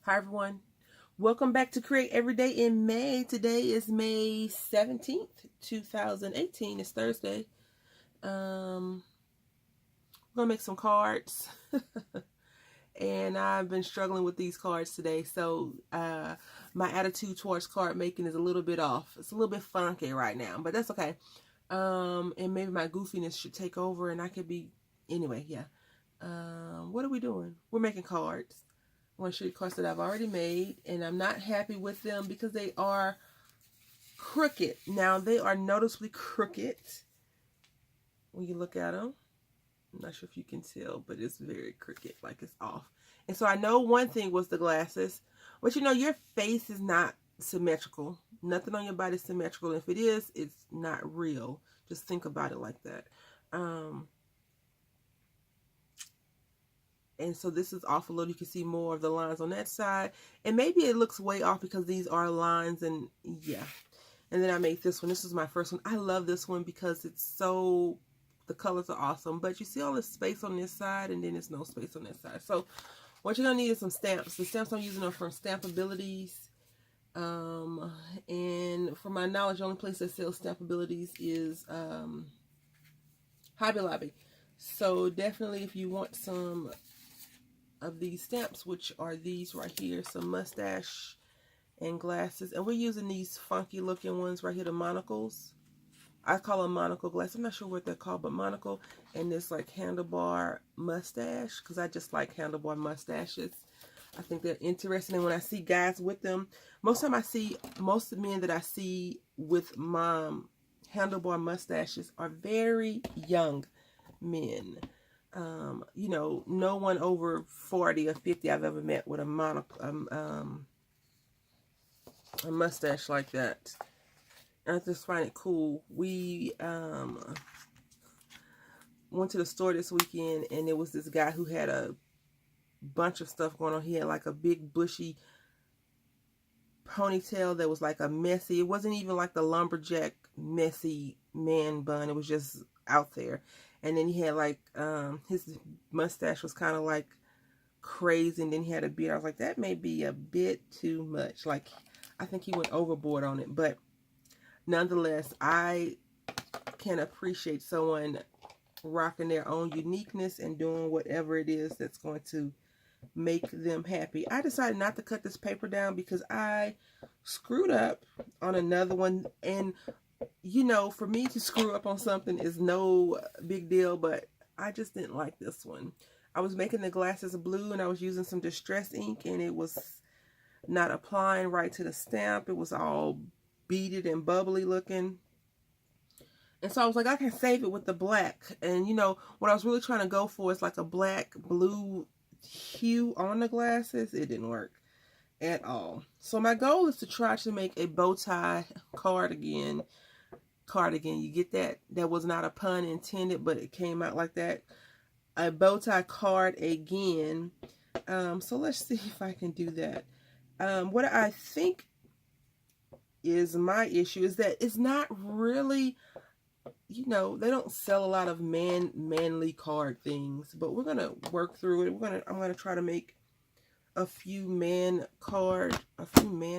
Hi everyone. Welcome back to Create Every Day in May. Today is May 17th, 2018. It's Thursday. We're gonna make some cards. And I've been struggling with these cards today. So my attitude towards card making is a little bit off. It's a little bit funky right now, but that's okay. And maybe my goofiness should take over and I could be anyway, yeah. What are we doing? We're making cards. I want to show you cards that I've already made, and I'm not happy with them because they are crooked. Now, they are noticeably crooked when you look at them. I'm not sure if you can tell, but it's very crooked, like it's off. And so I know one thing was the glasses, but you know, your face is not symmetrical. Nothing on your body is symmetrical. If it is, it's not real. Just think about it like that. And so this is off a little. You can see more of the lines on that side. And maybe it looks way off because these are lines and yeah. And then I made this one. This is my first one. I love this one because it's so, the colors are awesome. But you see all this space on this side and then there's no space on this side. So what you're going to need is some stamps. The stamps I'm using are from Stampabilities. And from my knowledge, the only place that sells Stampabilities is Hobby Lobby. So definitely if you want some of these stamps, which are these right here, some mustache and glasses, and we're using these funky looking ones right here, the monocles. I call them monocle glasses. I'm not sure what they're called, but monocle, and this like handlebar mustache, because I just like handlebar mustaches. I think they're interesting, and when I see guys with them, most of the time I see, most of the men that I see with handlebar mustaches are very young men. You know, no one over 40 or 50 I've ever met with a mustache like that. I just find it cool. We went to the store this weekend, and there was this guy who had a bunch of stuff going on. He had like a big bushy ponytail that was like a messy, it wasn't even like the lumberjack messy man bun, it was just out there. And then he had like his mustache was kind of like crazy, and then he had a beard. I was like, that may be a bit too much. Like, I think he went overboard on it. But nonetheless, I can appreciate someone rocking their own uniqueness and doing whatever it is that's going to make them happy. I decided not to cut this paper down because I screwed up on another one, and you know, for me to screw up on something is no big deal, but I just didn't like this one. I was making the glasses blue and I was using some distress ink, and it was not applying right to the stamp. It was all beaded and bubbly looking. And so I was like, I can save it with the black. And you know, what I was really trying to go for is like a black blue hue on the glasses. It didn't work at all. So my goal is to try to make a bow tie cardigan. You get that? That was not a pun intended, but it came out like that. A bow tie card again. So let's see if I can do that. What I think is my issue is that it's not really, you know, they don't sell a lot of manly card things, but we're gonna work through it. I'm gonna try to make a few man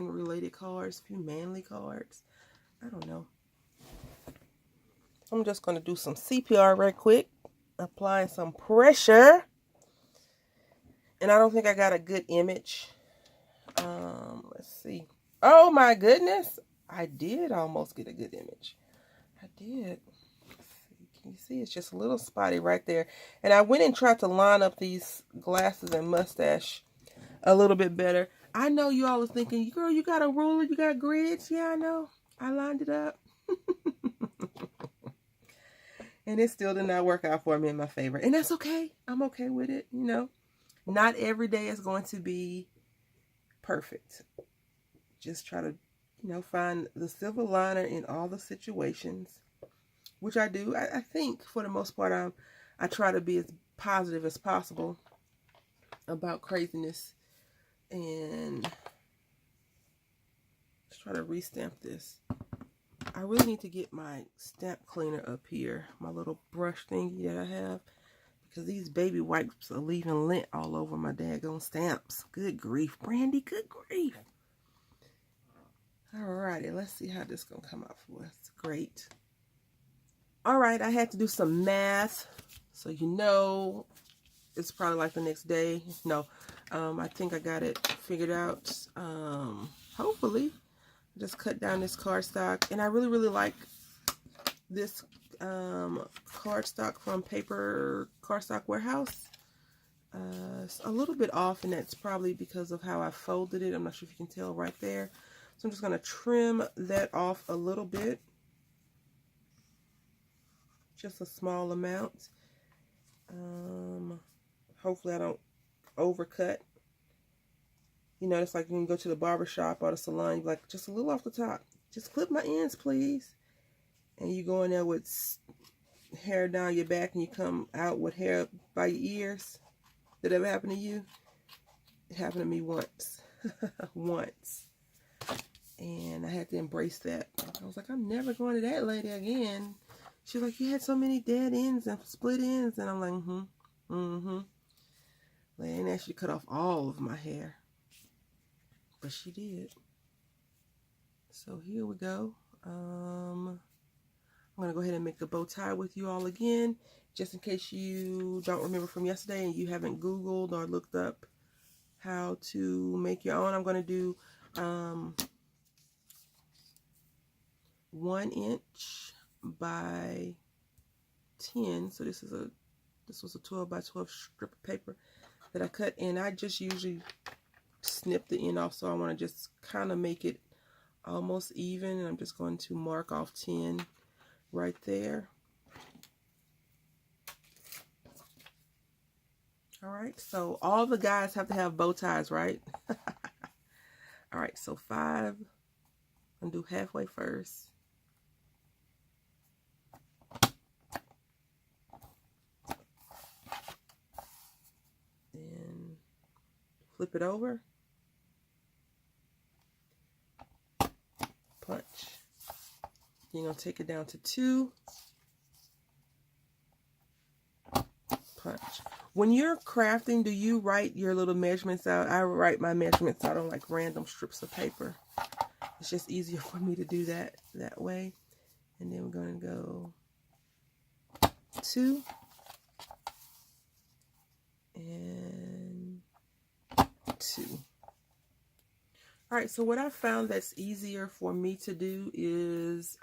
related cards, a few manly cards. I don't know. I'm just gonna do some CPR right quick, applying some pressure. And I don't think I got a good image. Let's see. Oh my goodness, I did almost get a good image. I did. Can you see? It's just a little spotty right there. And I went and tried to line up these glasses and mustache a little bit better. I know you all are thinking, girl, you got a ruler, you got grids. Yeah, I know. I lined it up. And it still did not work out for me in my favor. And that's okay. I'm okay with it. You know, not every day is going to be perfect. Just try to, you know, find the silver liner in all the situations, which I do. I think for the most part, I try to be as positive as possible about craziness. And let's try to restamp this. I really need to get my stamp cleaner up here, my little brush thingy that I have, Because these baby wipes are leaving lint all over my daggone stamps. Good grief, Brandy, good grief. Alrighty, let's see how this is going to come out for us. Great. Alright, I had to do some math. So you know, it's probably like the next day. No, I think I got it figured out. Hopefully. Just cut down this cardstock. And I really, really like this cardstock from Paper Cardstock Warehouse. It's a little bit off, and that's probably because of how I folded it. I'm not sure if you can tell right there. So I'm just going to trim that off a little bit. Just a small amount. Hopefully I don't overcut. You know, it's like when you go to the barber shop or the salon, you're like, just a little off the top. Just clip my ends, please. And you go in there with hair down your back and you come out with hair by your ears. Did that ever happen to you? It happened to me once. Once. And I had to embrace that. I was like, I'm never going to that lady again. She was like, you had so many dead ends and split ends. And I'm like, They didn't actually cut off all of my hair. But she did. So here we go. I'm going to go ahead and make the bow tie with you all again. Just in case you don't remember from yesterday and you haven't Googled or looked up how to make your own. I'm going to do 1 inch by 10. So this was a 12 by 12 strip of paper that I cut, and I just usually snip the end off, so I want to just kind of make it almost even, and I'm just going to mark off 10 right there. All right, so all the guys have to have bow ties, right? All right, so 5, I'm gonna do halfway first. Then flip it over. Punch. You're going to take it down to 2. Punch. When you're crafting, do you write your little measurements out? I write my measurements out on like random strips of paper. It's just easier for me to do that way. And then we're going to go 2 and 2. All right, so what I found that's easier for me to do is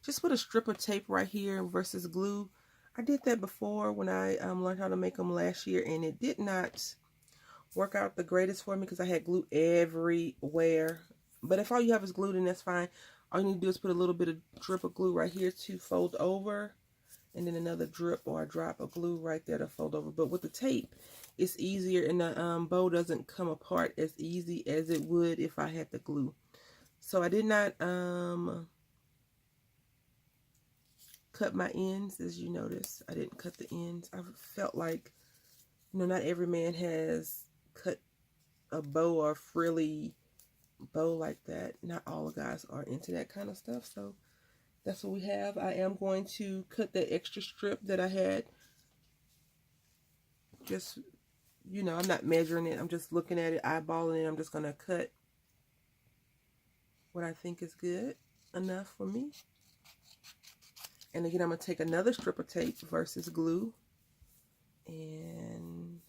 just put a strip of tape right here versus glue. I did that before when I learned how to make them last year, and it did not work out the greatest for me because I had glue everywhere. But if all you have is glue, then that's fine. All you need to do is put a little bit of drip of glue right here to fold over, and then another drip or a drop of glue right there to fold over. But with the tape, it's easier, and the bow doesn't come apart as easy as it would if I had the glue. So I did not cut my ends, as you notice. I didn't cut the ends. I felt like, you know, not every man has cut a bow or frilly bow like that. Not all the guys are into that kind of stuff. So that's what we have. I am going to cut that extra strip that I had. Just, you know, I'm not measuring it. I'm just looking at it, eyeballing it. I'm just going to cut what I think is good enough for me. And again, I'm going to take another strip of tape versus glue and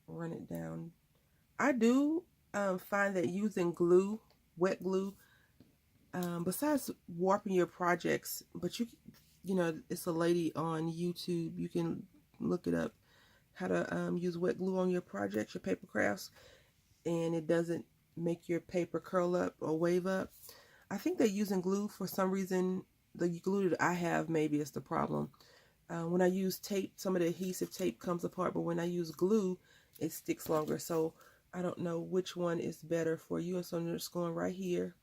run it down. I do find that using glue, wet glue, besides warping your projects, but you know, it's a lady on YouTube, you can look it up, how to use wet glue on your projects, your paper crafts, and it doesn't make your paper curl up or wave up. I think that using glue, for some reason, the glue that I have maybe is the problem. When I use tape, some of the adhesive tape comes apart, but when I use glue, it sticks longer. So I don't know which one is better for you. And so I'm just going right here,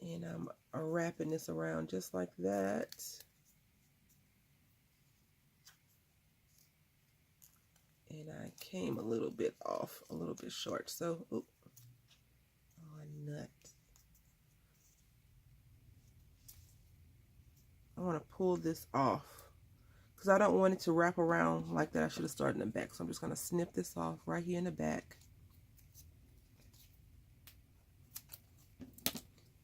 and I'm wrapping this around just like that. And I came a little bit off, a little bit short. So, oh, nut. I want to pull this off. because I don't want it to wrap around like that. I should have started in the back. So I'm just going to snip this off right here in the back.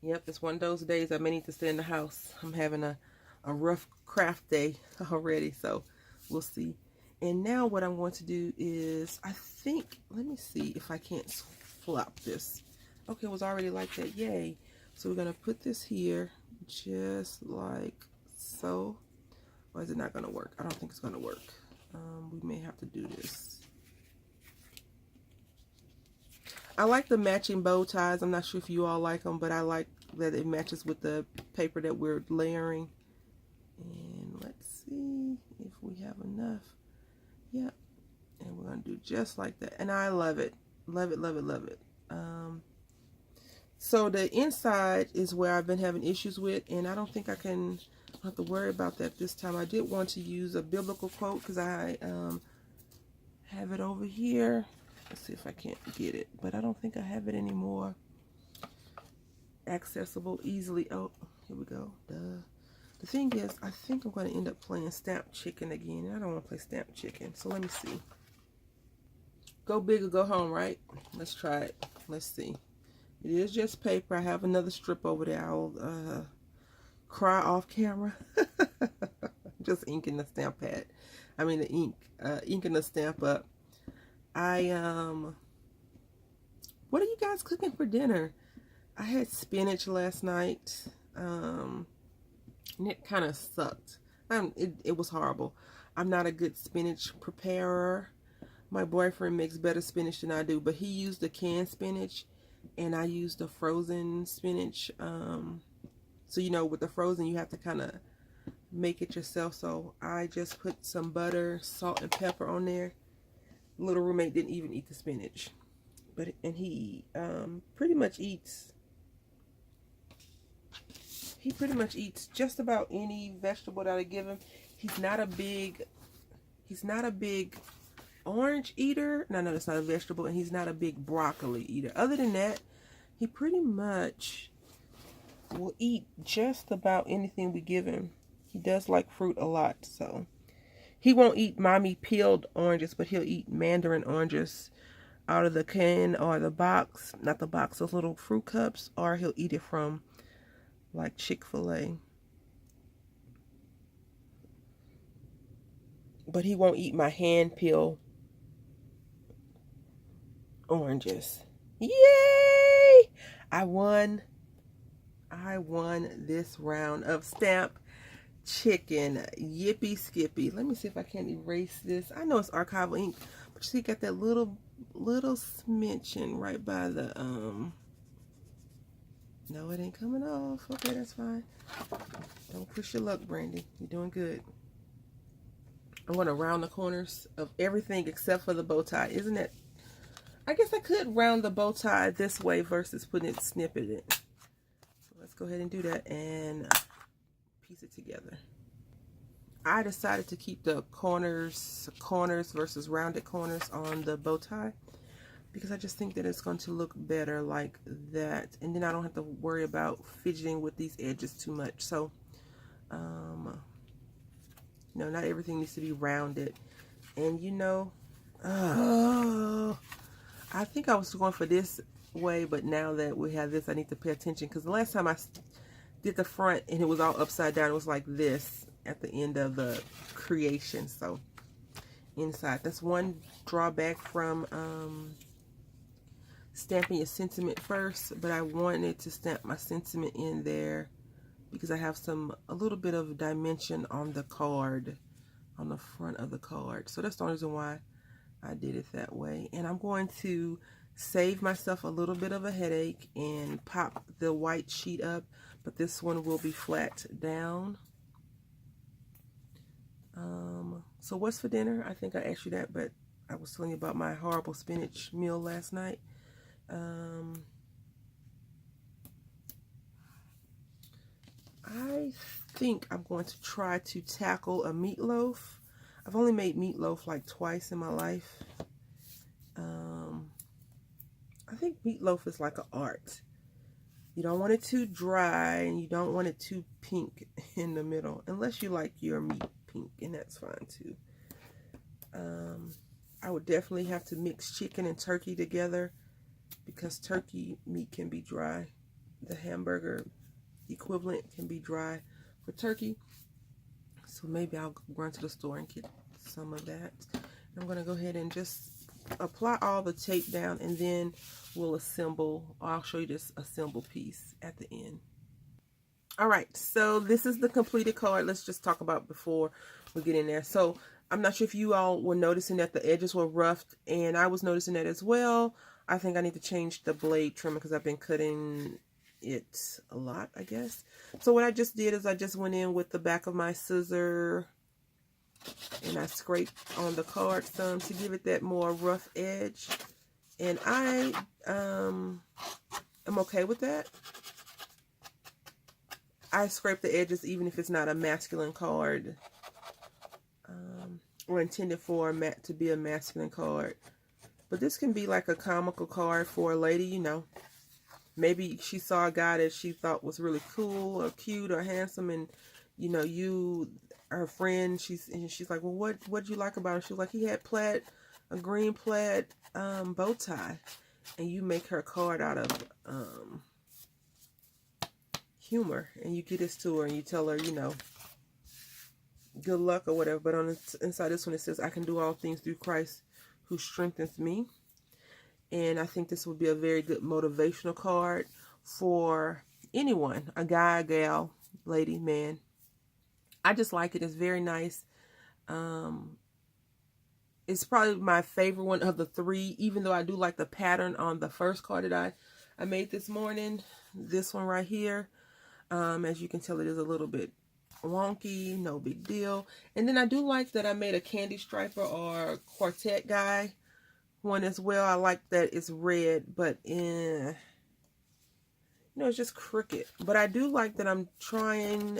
Yep, it's one of those days I may need to stay in the house. I'm having a rough craft day already, so we'll see. And now what I'm going to do is, I think, let me see if I can't flop this. Okay, it was already like that. Yay. So we're going to put this here just like so. Or is it not going to work? I don't think it's going to work. We may have to do this. I like the matching bow ties. I'm not sure if you all like them, but I like that it matches with the paper that we're layering. And let's see if we have enough. Yep. And we're going to do just like that. And I love it. Love it, love it, love it. So the inside is where I've been having issues with, and I don't think I have to worry about that this time. I did want to use a biblical quote because I have it over here. Let's see if I can't get it, but I don't think I have it anymore. Accessible easily. Oh, here we go. Duh. The thing is, I think I'm going to end up playing Stamp Chicken again. I don't want to play Stamp Chicken, so let me see. Go big or go home, right? Let's try it. Let's see. It is just paper. I have another strip over there. I'll cry off camera. Just inking the stamp pad. I mean the ink. Inking the stamp up. What are you guys cooking for dinner? I had spinach last night. And it kind of sucked. It was horrible. I'm not a good spinach preparer. My boyfriend makes better spinach than I do, but he used the canned spinach and I used the frozen spinach. So you know, with the frozen you have to kind of make it yourself. So I just put some butter, salt, and pepper on there. Little roommate didn't even eat the spinach, and he pretty much eats just about any vegetable that I give him. He's not a big orange eater. No, that's not a vegetable. And he's not a big broccoli eater. Other than that, he pretty much will eat just about anything we give him. He does like fruit a lot, so he won't eat mommy peeled oranges, but he'll eat mandarin oranges out of the can or the box. Not the box, those little fruit cups. Or he'll eat it from like Chick-fil-A. But he won't eat my hand peel oranges. Yay! I won this round of Stamp Chicken. Yippee skippy. Let me see if I can erase this. I know it's archival ink, but you see, got that little smidgen right by the no, it ain't coming off. Okay, that's fine. Don't push your luck, Brandy. You're doing good. I'm going to round the corners of everything except for the bow tie. Isn't it? I guess I could round the bow tie this way versus putting it, snipping it. So let's go ahead and do that and piece it together. I decided to keep the corners versus rounded corners on the bow tie because I just think that it's going to look better like that, and then I don't have to worry about fidgeting with these edges too much. So no, not everything needs to be rounded. And you know, I think I was going for this way, but now that we have this, I need to pay attention, because the last time I did the front and it was all upside down, it was like this at the end of the creation. So inside, that's one drawback from stamping your sentiment first, but I wanted to stamp my sentiment in there because I have a little bit of dimension on the card, on the front of the card. So that's the only reason why I did it that way. And I'm going to save myself a little bit of a headache and pop the white sheet up, but this one will be flat down. So what's for dinner? I think I asked you that, but I was telling you about my horrible spinach meal last night. I think I'm going to try to tackle a meatloaf. I've only made meatloaf like twice in my life. I think meatloaf is like an art. You don't want it too dry and you don't want it too pink in the middle, unless you like your meat pink, and that's fine too. I would definitely have to mix chicken and turkey together because turkey meat can be dry. The hamburger equivalent can be dry for turkey. So maybe I'll run to the store and get some of that. I'm going to go ahead and just apply all the tape down, and then we'll assemble. I'll show you this assemble piece at the end. Alright, so this is the completed card. Let's just talk about before we get in there. So I'm not sure if you all were noticing that the edges were roughed, and I was noticing that as well. I think I need to change the blade trimmer because I've been cutting it a lot, I guess. So what I just did is I just went in with the back of my scissor and I scraped on the card some to give it that more rough edge. And I am okay with that. I scrape the edges even if it's not a masculine card or intended for to be a masculine card. But this can be like a comical card for a lady, you know. Maybe she saw a guy that she thought was really cool or cute or handsome, and you know, you, her friend, she's like, well, what'd you like about him? She was like, he had a green plaid bow tie, and you make her a card out of humor, and you get this to her, and you tell her, you know, good luck or whatever. But on the inside this one, it says, I can do all things through Christ who strengthens me. And I think this would be a very good motivational card for anyone, a guy, a gal, lady, man. I just like it. It's very nice. It's probably my favorite one of the three, even though I do like the pattern on the first card that I made this morning. This one right here. As you can tell, it is a little bit wonky, no big deal. And then I do like that I made a candy striper or quartet guy one as well. I like that it's red, but you know, it's just crooked. But I do like that I'm trying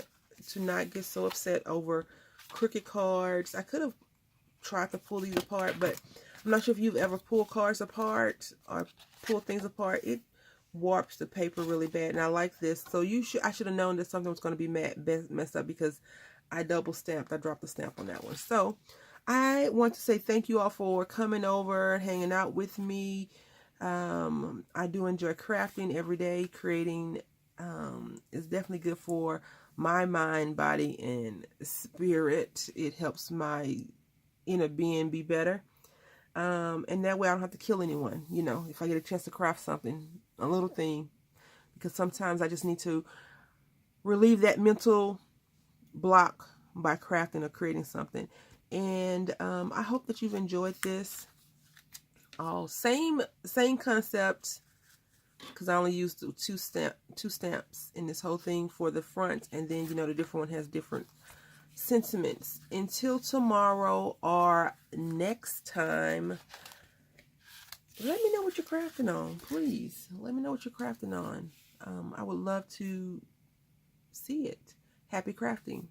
to not get so upset over crooked cards. I could have tried to pull these apart, but I'm not sure if you've ever pulled cards apart or pulled things apart. It warps the paper really bad, and I like this. So I should have known that something was going to be messed up because I double stamped. I dropped the stamp on that one. So I want to say thank you all for coming over and hanging out with me. I do enjoy crafting every day. Creating is definitely good for my mind, body, and spirit. It helps my inner being be better. And that way I don't have to kill anyone, you know, if I get a chance to craft something, a little thing, because sometimes I just need to relieve that mental block by crafting or creating something. And I hope that you've enjoyed this. Same concept, because I only used two stamps in this whole thing for the front, and then, you know, the different one has different sentiments. Until tomorrow or next time, let me know what you're crafting on. Please let me know what you're crafting on. I would love to see it. Happy crafting.